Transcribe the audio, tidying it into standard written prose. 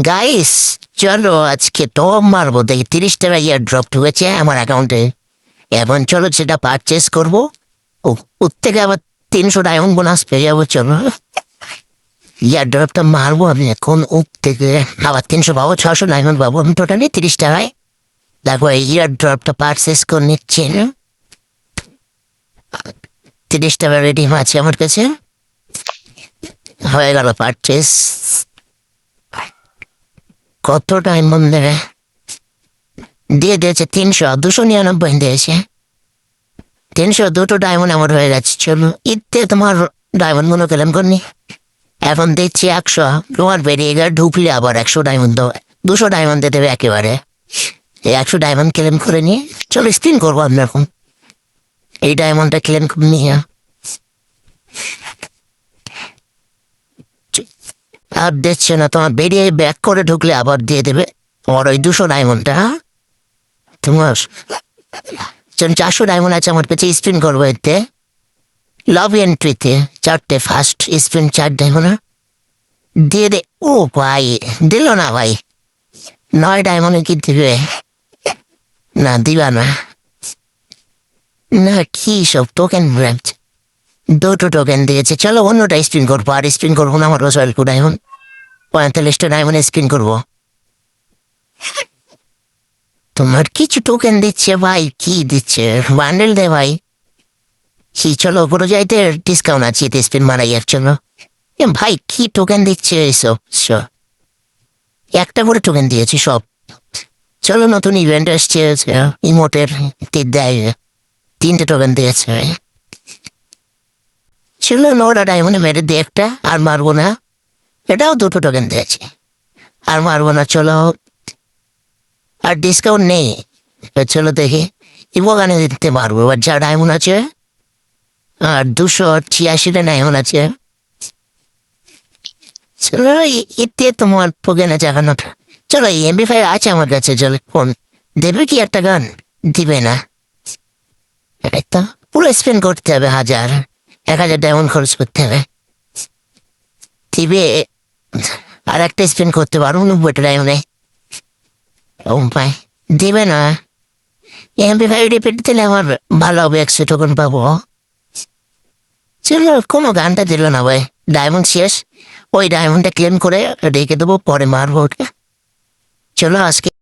Guys, চলো আজকে top মারবো। দেখি 30 টাকা ইয়ার ড্রপ ঢুকেছে আমার অ্যাকাউন্টে। এখন চলো সেটা পারচেস করবো। ওর থেকে আবার 300 ডায়মন্ড বোনাস পেয়ে যাবো। চলো ইয়ার ড্রপটা মারবো আমি এখন। ওর থেকে আবার 300 পাবো, 600 ডায়মন্ড পাবো আমি টোটালি 30 টাকায়। দেখো এই ইয়ার ড্রপটা পারচেস করে নিচ্ছে। 30 টাকা রেডি আছে আমার কাছে। হয়ে গেল পারচেস। কত ডায়মন্ড দেবে? দিয়ে দিয়েছে 300, 299 দিয়েছে। 302 ডায়মন্ড আমার হয়ে গেছে। চলো ইতে তোমার ডায়মন্ড গুলো কেলেম করনি। এখন দেখছি 100 তোমার বেরিয়ে গেলে ঢুকলে আবার 100 ডায়মন্ড দেবো। 200 ডায়মন্ড দিয়ে দেবে একেবারে। এই 100 ডায়মন্ড ক্লেম করে নিয়ে চলো স্পিন করবো আমি এখন। এই ডায়মন্ডটা ক্লেম করে নিয়ে আর দেখছে না, তোমার বেরিয়ে ব্যাক করে ঢুকলে আবার দিয়ে দেবে তোমার ওই 200 ডায়মন্ডটা। তোমার 400 ডায়মন্ড আছে আমার কাছে। স্পিন করবো এতে লব এন্ট্রিতে 4টে ফার্স্ট স্পিন 4 ডায়মন্ড দিয়ে দে। ও ভাই দিল না ভাই। 9 ডায়মন্ডে কি দিবে? না দিবা না। না কি সব টোকেন ব্র্যান্ড। 2টো টোকেন দিয়েছে। চলো অন্যটা স্পিন করবো। আর স্পিন করবো না, আমার রসেলকু ডায়মন্ড 45টা ডায়মন্ড স্পিন করবো। তোমার কিছু টোকেন দিচ্ছে ভাই। কি দিচ্ছে? বান্ডেল দে ভাই। কি চলো উপরে যাইতে ডিসকাউন্ট আছে স্পিন মারাই আর চলো। ভাই কি টোকেন দিচ্ছে এইসব? একটা করে টোকেন দিয়েছি সব। চলো নতুন ইভেন্ট আসছে ইমোটের দেয়। 3টে টোকেন দিয়েছে। চলো 9টা ডায়মন্ডে মেরে দিয়ে একটা আর মারবো না। এটাও 2টো টোকেন দিয়েছে আর মারবো না। চলো আর ডিসকাউন্ট নেই। চলো দেখি ইমোগানে দিতে পারবো এবার যা ডায়মন্ড আছে। আর 286টা ডায়মন্ড আছে। চলো এতে তোমার টোকেন আছে একান্নটা। চলো MP5 আছে আমার কাছে। চলো ফোন দেবে কি একটা গান? দিবে না। এই তো পুরো স্পেন্ড করতে হবে 1000 ডায়মন্ড খরচ করতে হবে। দিবে আর একটা স্পেন্ড করতে পারবো 90টা ডায়মন্ডে। ও ভাই দিবে না। MP5 রিপিট দিলে আমার ভালো হবে, 100 টোকেন পাবো। চলো কোনো গানটা দিল না ভাই। ডায়মন্ড শেষ। ওই ডায়মন্ডটা ক্লেম করে রেখে দেবো, পরে মারবো ওকে। চলো আজকে